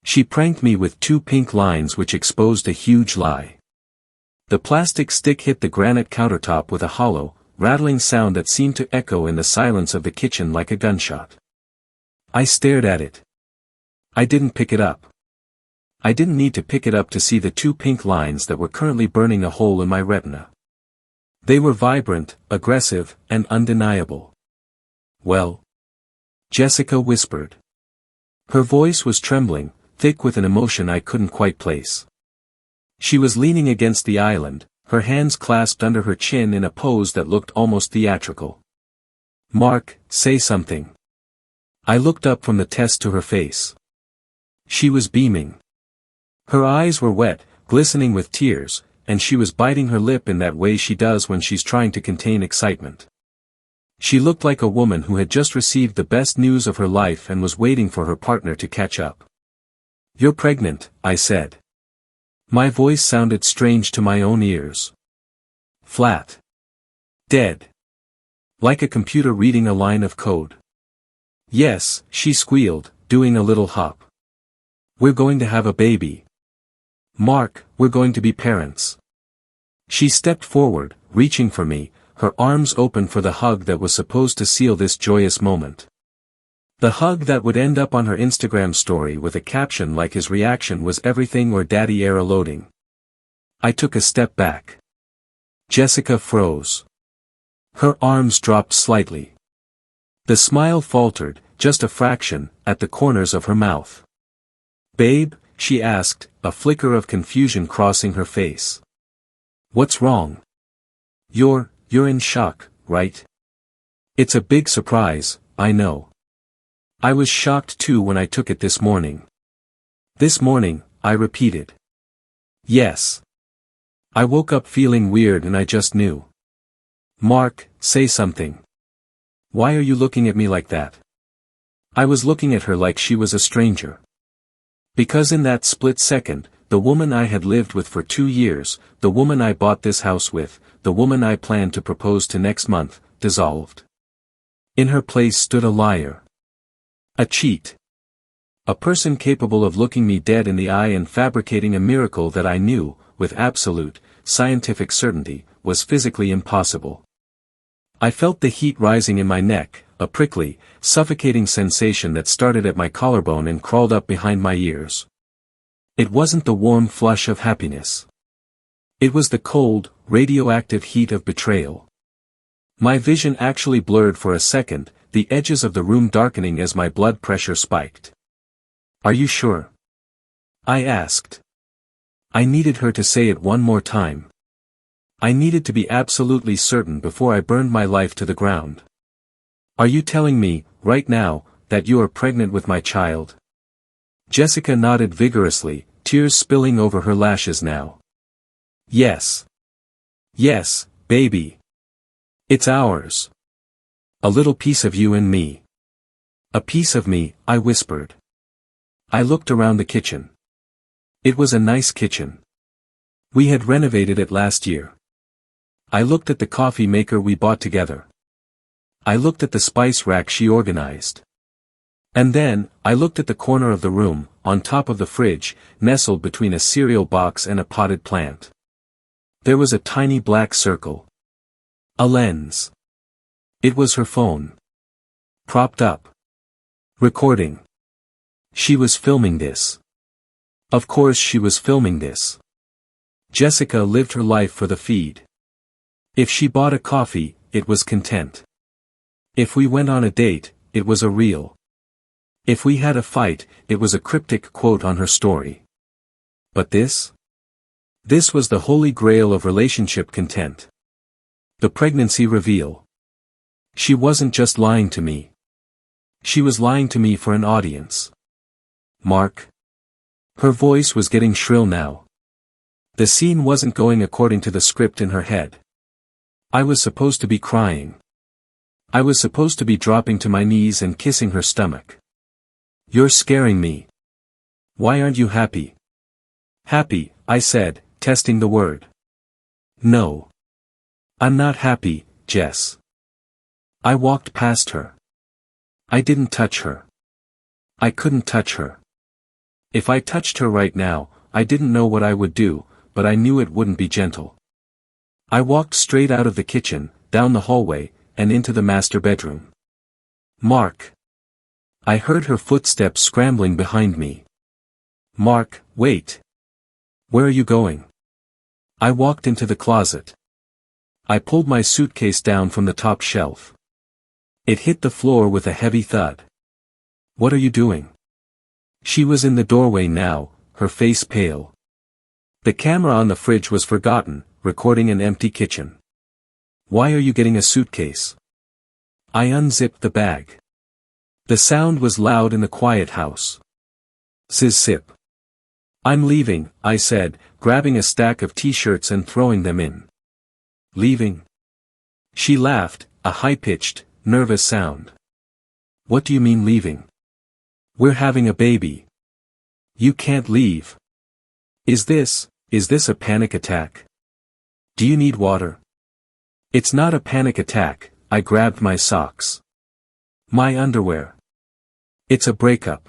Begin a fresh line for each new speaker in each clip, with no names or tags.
She pranked me with 2 pink lines which exposed a huge lie. The plastic stick hit the granite countertop with a hollow, rattling sound that seemed to echo in the silence of the kitchen like a gunshot. I stared at it. I didn't pick it up. I didn't need to pick it up to see the 2 pink lines that were currently burning a hole in my retina. They were vibrant, aggressive, and undeniable. "Well?" Jessica whispered. Her voice was trembling, thick with an emotion I couldn't quite place. She was leaning against the island, her hands clasped under her chin in a pose that looked almost theatrical. "Mark, say something." I looked up from the test to her face. She was beaming. Her eyes were wet, glistening with tears, and she was biting her lip in that way she does when she's trying to contain excitement. She looked like a woman who had just received the best news of her life and was waiting for her partner to catch up. "You're pregnant," I said. My voice sounded strange to my own ears. Flat. Dead. Like a computer reading a line of code. "Yes," she squealed, doing a little hop. "We're going to have a baby. Mark, we're going to be parents." She stepped forward, reaching for me, her arms open for the hug that was supposed to seal this joyous moment. The hug that would end up on her Instagram story with a caption like "his reaction was everything" or "daddy era loading." I took a step back. Jessica froze. Her arms dropped slightly. The smile faltered, just a fraction, at the corners of her mouth. "Babe?" she asked, a flicker of confusion crossing her face. "What's wrong? You're in shock, right?" "It's a big surprise, I know. I was shocked too when I took it this morning." "This morning," I repeated. "Yes. I woke up feeling weird and I just knew." "Mark, say something. Why are you looking at me like that?" I was looking at her like she was a stranger. Because in that split second, the woman I had lived with for 2 years, the woman I bought this house with, the woman I planned to propose to next month, dissolved. In her place stood a liar. A cheat. A person capable of looking me dead in the eye and fabricating a miracle that I knew, with absolute, scientific certainty, was physically impossible. I felt the heat rising in my neck, a prickly, suffocating sensation that started at my collarbone and crawled up behind my ears. It wasn't the warm flush of happiness. It was the cold, radioactive heat of betrayal. My vision actually blurred for a second, the edges of the room darkening as my blood pressure spiked. "Are you sure?" I asked. I needed her to say it one more time. I needed to be absolutely certain before I burned my life to the ground. "Are you telling me, right now, that you are pregnant with my child?" Jessica nodded vigorously, tears spilling over her lashes now. "Yes. Yes, baby. It's ours. A little piece of you and me." "A piece of me," I whispered. I looked around the kitchen. It was a nice kitchen. We had renovated it last year. I looked at the coffee maker we bought together. I looked at the spice rack she organized. And then, I looked at the corner of the room, on top of the fridge, nestled between a cereal box and a potted plant. There was a tiny black circle. A lens. It was her phone. Propped up. Recording. She was filming this. Of course she was filming this. Jessica lived her life for the feed. If she bought a coffee, it was content. If we went on a date, it was a reel. If we had a fight, it was a cryptic quote on her story. But this? This was the holy grail of relationship content. The pregnancy reveal. She wasn't just lying to me. She was lying to me for an audience. "Mark?" Her voice was getting shrill now. The scene wasn't going according to the script in her head. I was supposed to be crying. I was supposed to be dropping to my knees and kissing her stomach. "You're scaring me. Why aren't you happy?" "Happy," I said, testing the word. "No. I'm not happy, Jess." I walked past her. I didn't touch her. I couldn't touch her. If I touched her right now, I didn't know what I would do, but I knew it wouldn't be gentle. I walked straight out of the kitchen, down the hallway, and into the master bedroom. Mark. I heard her footsteps scrambling behind me. Mark, wait. Where are you going? I walked into the closet. I pulled my suitcase down from the top shelf. It hit the floor with a heavy thud. What are you doing? She was in the doorway now, her face pale. The camera on the fridge was forgotten, recording an empty kitchen. Why are you getting a suitcase? I unzipped the bag. The sound was loud in the quiet house. Zip. I'm leaving, I said, grabbing a stack of t-shirts and throwing them in. Leaving? She laughed, a high-pitched, nervous sound. What do you mean leaving? We're having a baby. You can't leave. Is this a panic attack? Do you need water? It's not a panic attack, I grabbed my socks. My underwear. It's a breakup.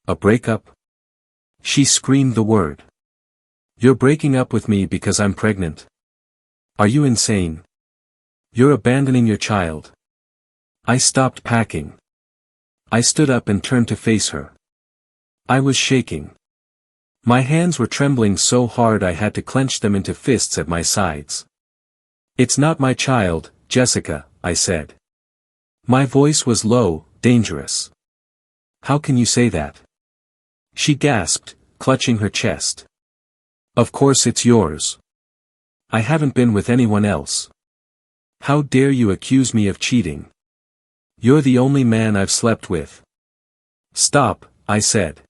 A breakup? She screamed the word. You're breaking up with me because I'm pregnant. Are you insane? You're abandoning your child. I stopped packing. I stood up and turned to face her. I was shaking. My hands were trembling so hard I had to clench them into fists at my sides. It's not my child, Jessica, I said. My voice was low, dangerous. How can you say that? She gasped, clutching her chest. Of course it's yours. I haven't been with anyone else. How dare you accuse me of cheating? You're the only man I've slept with. Stop, I said.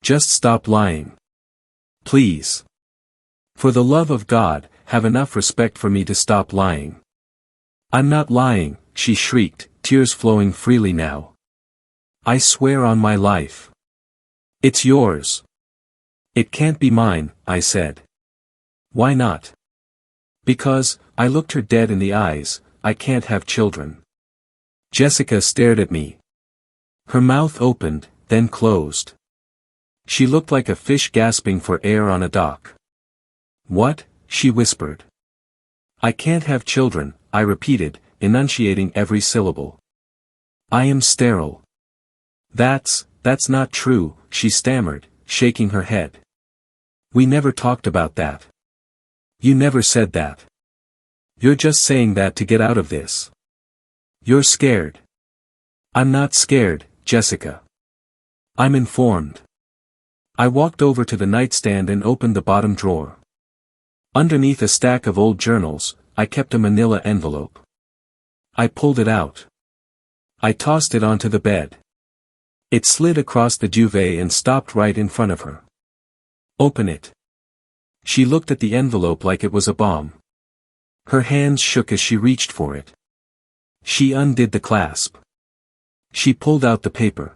Just stop lying. Please. For the love of God, have enough respect for me to stop lying. I'm not lying, she shrieked, tears flowing freely now. I swear on my life. It's yours. It can't be mine, I said. Why not? Because, I looked her dead in the eyes, I can't have children. Jessica stared at me. Her mouth opened, then closed. She looked like a fish gasping for air on a dock. What? She whispered. I can't have children, I repeated, enunciating every syllable. I am sterile. That's not true, she stammered, shaking her head. We never talked about that. You never said that. You're just saying that to get out of this. You're scared. I'm not scared, Jessica. I'm informed. I walked over to the nightstand and opened the bottom drawer. Underneath a stack of old journals, I kept a manila envelope. I pulled it out. I tossed it onto the bed. It slid across the duvet and stopped right in front of her. Open it. She looked at the envelope like it was a bomb. Her hands shook as she reached for it. She undid the clasp. She pulled out the paper.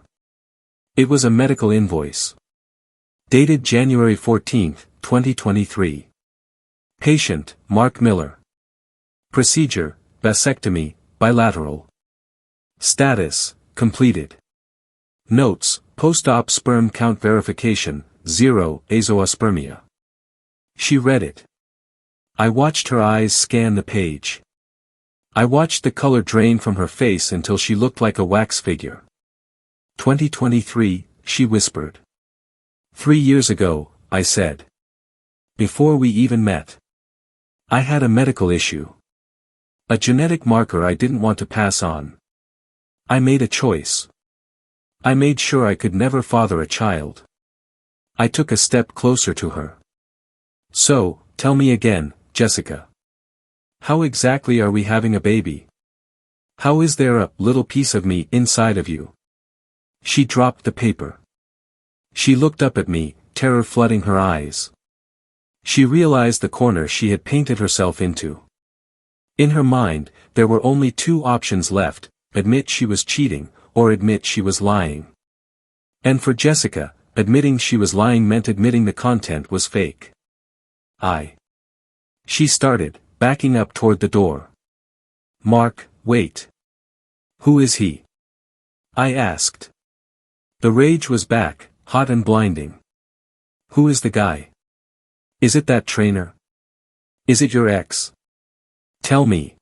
It was a medical invoice. Dated January 14, 2023. Patient, Mark Miller. Procedure, vasectomy, bilateral. Status, completed. Notes, post-op sperm count verification, 0, azoospermia. She read it. I watched her eyes scan the page. I watched the color drain from her face until she looked like a wax figure. 2023, she whispered. 3 years ago, I said. Before we even met. I had a medical issue. A genetic marker I didn't want to pass on. I made a choice. I made sure I could never father a child. I took a step closer to her. So, tell me again, Jessica. How exactly are we having a baby? How is there a little piece of me inside of you? She dropped the paper. She looked up at me, terror flooding her eyes. She realized the corner she had painted herself into. In her mind, there were only 2 options left, admit she was cheating, or admit she was lying. And for Jessica, admitting she was lying meant admitting the content was fake. She started, backing up toward the door. Mark, wait. Who is he? I asked. The rage was back, hot and blinding. Who is the guy? Is it that trainer? Is it your ex? Tell me.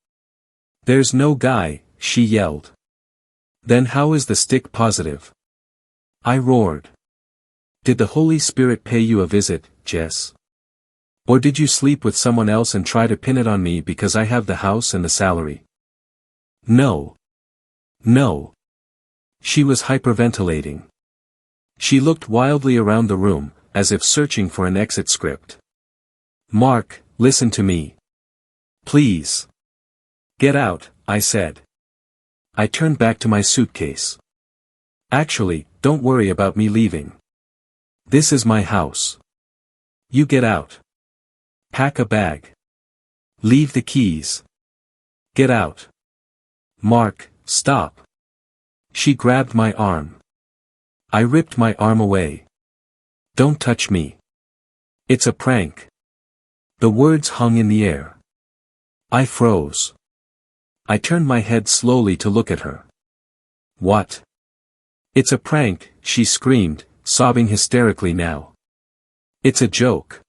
There's no guy, she yelled. Then how is the stick positive? I roared. Did the Holy Spirit pay you a visit, Jess? Or did you sleep with someone else and try to pin it on me because I have the house and the salary? No. No. She was hyperventilating. She looked wildly around the room, as if searching for an exit script. Mark, listen to me. Please. Get out, I said. I turned back to my suitcase. Actually, don't worry about me leaving. This is my house. You get out. Pack a bag. Leave the keys. Get out. Mark, stop. She grabbed my arm. I ripped my arm away. Don't touch me. It's a prank. The words hung in the air. I froze. I turned my head slowly to look at her. What? It's a prank, she screamed, sobbing hysterically now. It's a joke.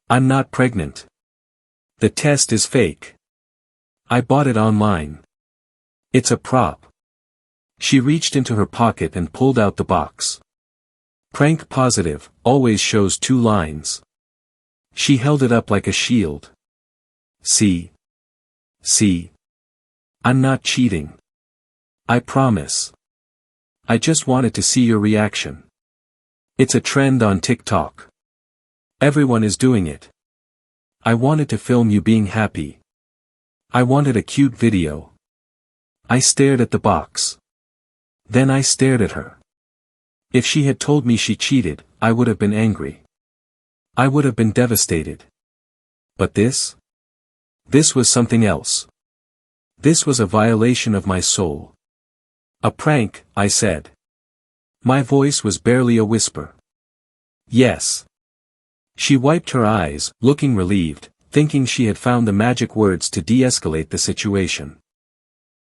I'm not pregnant. The test is fake. I bought it online. It's a prop. She reached into her pocket and pulled out the box. Prank positive, always shows 2 lines. She held it up like a shield. See? See? I'm not cheating. I promise. I just wanted to see your reaction. It's a trend on TikTok. Everyone is doing it. I wanted to film you being happy. I wanted a cute video. I stared at the box. Then I stared at her. If she had told me she cheated, I would have been angry. I would have been devastated. But this? This was something else. This was a violation of my soul. A prank, I said. My voice was barely a whisper. Yes. She wiped her eyes, looking relieved, thinking she had found the magic words to de-escalate the situation.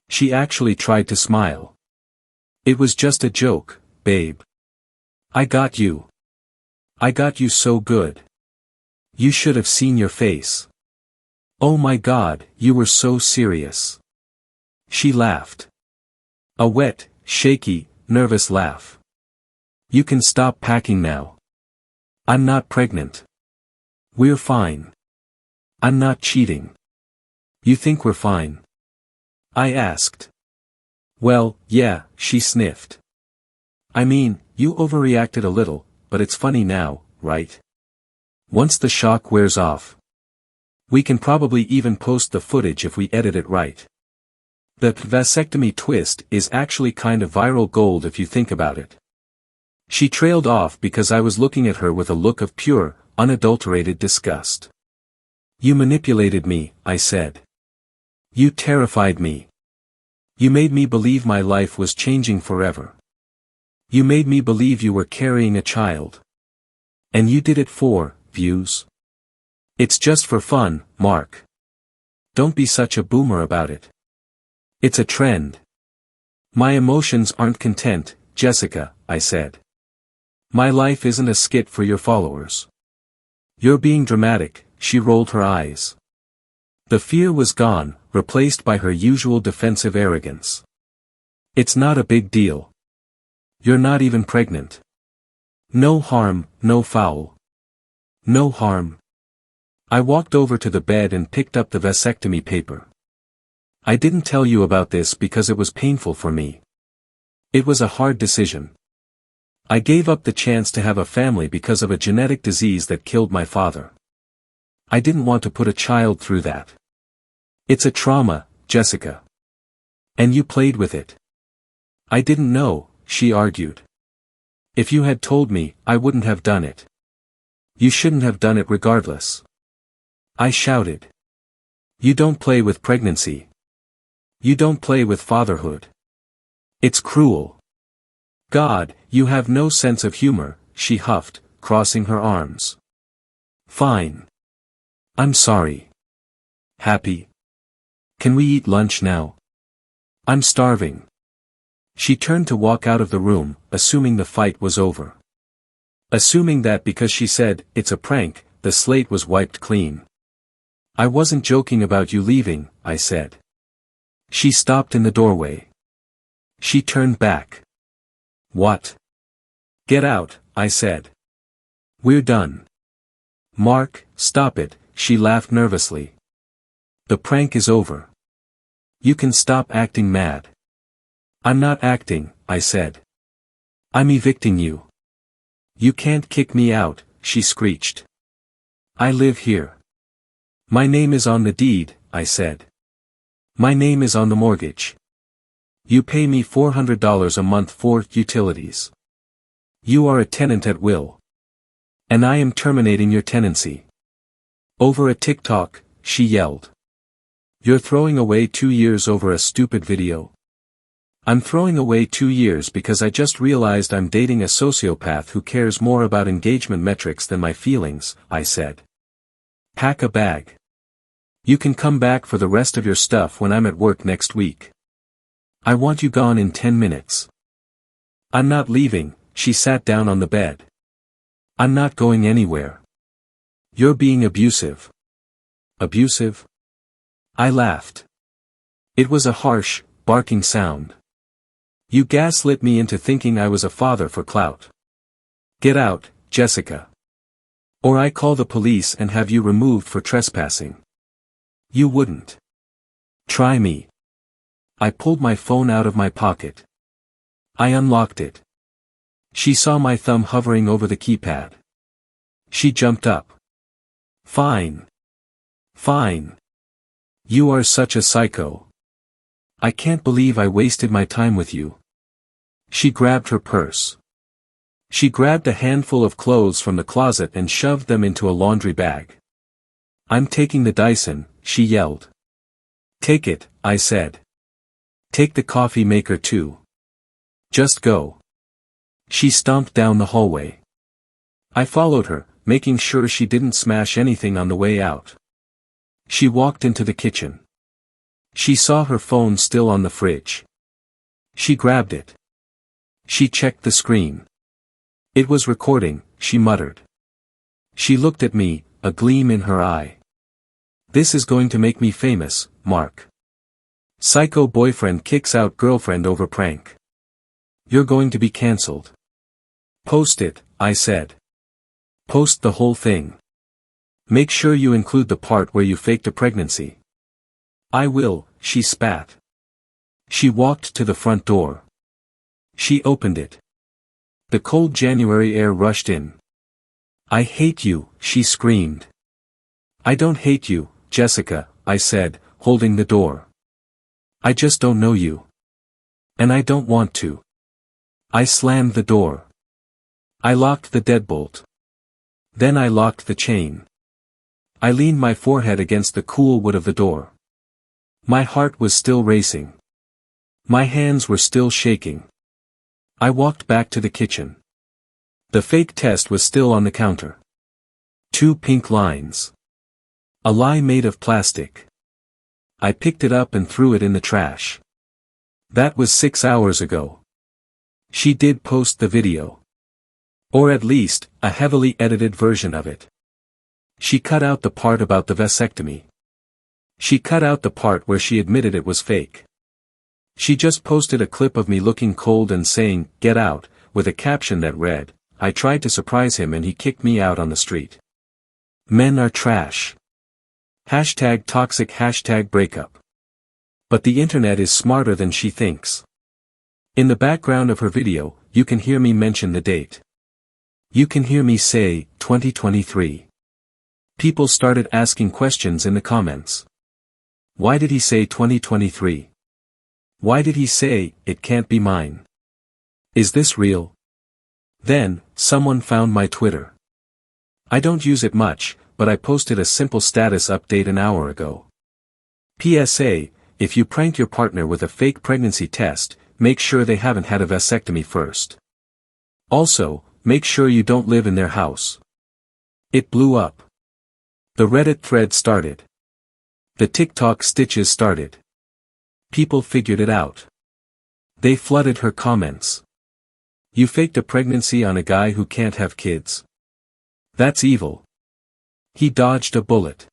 She actually tried to smile. It was just a joke, babe. I got you. I got you so good. You should have seen your face. Oh my God, you were so serious. She laughed. A wet, shaky, nervous laugh. You can stop packing now. I'm not pregnant. We're fine. I'm not cheating. You think we're fine? I asked. Well, yeah, she sniffed. I mean, you overreacted a little, but it's funny now, right? Once the shock wears off. We can probably even post the footage if we edit it right. The vasectomy twist is actually kind of viral gold if you think about it. She trailed off because I was looking at her with a look of pure, unadulterated disgust. You manipulated me, I said. You terrified me. You made me believe my life was changing forever. You made me believe you were carrying a child. And you did it for views. It's just for fun, Mark. Don't be such a boomer about it. It's a trend. My emotions aren't content, Jessica, I said. My life isn't a skit for your followers. You're being dramatic, she rolled her eyes. The fear was gone, replaced by her usual defensive arrogance. It's not a big deal. You're not even pregnant. No harm, no foul. No harm. I walked over to the bed and picked up the vasectomy paper. I didn't tell you about this because it was painful for me. It was a hard decision. I gave up the chance to have a family because of a genetic disease that killed my father. I didn't want to put a child through that. It's a trauma, Jessica. And you played with it. I didn't know, she argued. If you had told me, I wouldn't have done it. You shouldn't have done it regardless. I shouted. You don't play with pregnancy. You don't play with fatherhood. It's cruel. God, you have no sense of humor, she huffed, crossing her arms. Fine. I'm sorry. Happy? Can we eat lunch now? I'm starving. She turned to walk out of the room, assuming the fight was over. Assuming that because she said, "It's a prank," the slate was wiped clean. "I wasn't joking about you leaving," I said. She stopped in the doorway. She turned back. "What?" "Get out," I said. "We're done." "Mark, stop it," she laughed nervously. "The prank is over. You can stop acting mad." "I'm not acting," I said. "I'm evicting you." "You can't kick me out," she screeched. "I live here. My name is on the deed," I said. "My name is on the mortgage. You pay me $400 a month for utilities. You are a tenant at will. And I am terminating your tenancy." "Over a TikTok," she yelled. "You're throwing away 2 years over a stupid video?" "I'm throwing away 2 years because I just realized I'm dating a sociopath who cares more about engagement metrics than my feelings," I said. "Pack a bag. You can come back for the rest of your stuff when I'm at work next week. I want you gone in 10 minutes. "I'm not leaving," she sat down on the bed. "I'm not going anywhere. You're being abusive." "Abusive?" I laughed. It was a harsh, barking sound. "You gaslit me into thinking I was a father for clout. Get out, Jessica. Or I call the police and have you removed for trespassing." "You wouldn't. Try me." I pulled my phone out of my pocket. I unlocked it. She saw my thumb hovering over the keypad. She jumped up. "Fine. Fine. You are such a psycho. I can't believe I wasted my time with you." She grabbed her purse. She grabbed a handful of clothes from the closet and shoved them into a laundry bag. "I'm taking the Dyson," she yelled. "Take it," I said. "Take the coffee maker too. Just go." She stomped down the hallway. I followed her, making sure she didn't smash anything on the way out. She walked into the kitchen. She saw her phone still on the fridge. She grabbed it. She checked the screen. It was recording, she muttered. She looked at me, a gleam in her eye. "This is going to make me famous, Mark. Psycho boyfriend kicks out girlfriend over prank. You're going to be cancelled." "Post it," I said. "Post the whole thing. Make sure you include the part where you faked a pregnancy." "I will," she spat. She walked to the front door. She opened it. The cold January air rushed in. "I hate you," she screamed. "I don't hate you, Jessica," I said, holding the door. "I just don't know you. And I don't want to." I slammed the door. I locked the deadbolt. Then I locked the chain. I leaned my forehead against the cool wood of the door. My heart was still racing. My hands were still shaking. I walked back to the kitchen. The fake test was still on the counter. 2 pink lines. A lie made of plastic. I picked it up and threw it in the trash. That was 6 hours ago. She did post the video. Or at least, a heavily edited version of it. She cut out the part about the vasectomy. She cut out the part where she admitted it was fake. She just posted a clip of me looking cold and saying, "Get out," with a caption that read, "I tried to surprise him and he kicked me out on the street. Men are trash. #toxic #breakup. But the internet is smarter than she thinks. In the background of her video, you can hear me mention the date. You can hear me say, 2023. People started asking questions in the comments. Why did he say 2023? Why did he say, "It can't be mine"? Is this real? Then, someone found my Twitter. I don't use it much, but I posted a simple status update an hour ago. PSA, if you prank your partner with a fake pregnancy test, make sure they haven't had a vasectomy first. Also, make sure you don't live in their house. It blew up. The Reddit thread started. The TikTok stitches started. People figured it out. They flooded her comments. You faked a pregnancy on a guy who can't have kids. That's evil. He dodged a bullet.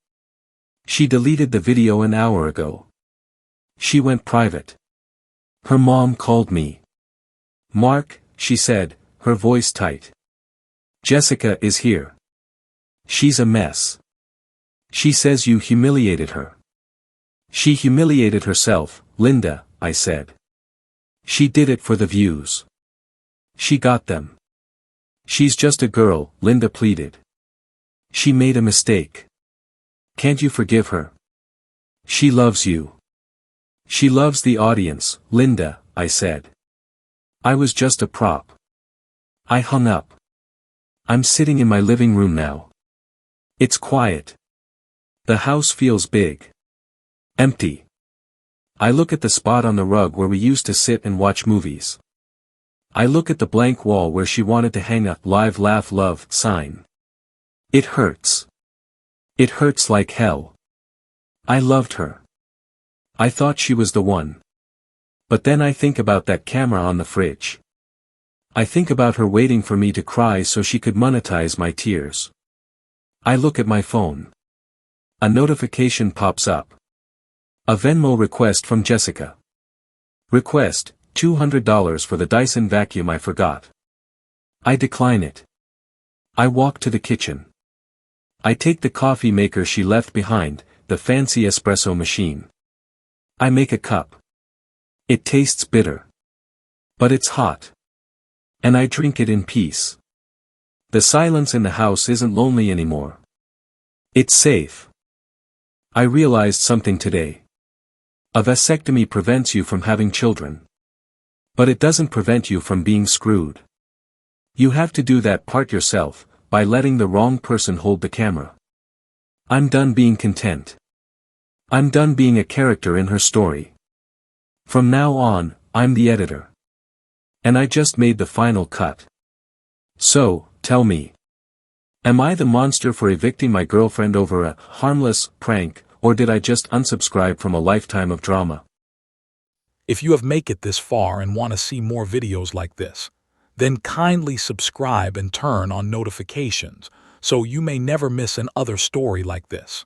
She deleted the video an hour ago. She went private. Her mom called me. Mark, she said, her voice tight. Jessica is here. She's a mess. She says you humiliated her. She humiliated herself, Linda, I said. She did it for the views. She got them. She's just a girl, Linda pleaded. She made a mistake. Can't you forgive her? She loves you. She loves the audience, Linda, I said. I was just a prop. I hung up. I'm sitting in my living room now. It's quiet. The house feels big. Empty. I look at the spot on the rug where we used to sit and watch movies. I look at the blank wall where she wanted to hang a "Live Laugh Love" sign. It hurts. It hurts like hell. I loved her. I thought she was the one. But then I think about that camera on the fridge. I think about her waiting for me to cry so she could monetize my tears. I look at my phone. A notification pops up. A Venmo request from Jessica. Request, $200 for the Dyson vacuum I forgot. I decline it. I walk to the kitchen. I take the coffee maker she left behind, the fancy espresso machine. I make a cup. It tastes bitter. But it's hot. And I drink it in peace. The silence in the house isn't lonely anymore. It's safe. I realized something today. A vasectomy prevents you from having children. But it doesn't prevent you from being screwed. You have to do that part yourself, by letting the wrong person hold the camera. I'm done being content. I'm done being a character in her story. From now on, I'm the editor. And I just made the final cut. So, tell me. Am I the monster for evicting my girlfriend over a harmless prank, or did I just unsubscribe from a lifetime of drama?
If you have made it this far and want to see more videos like this, then kindly subscribe and turn on notifications so you may never miss another story like this.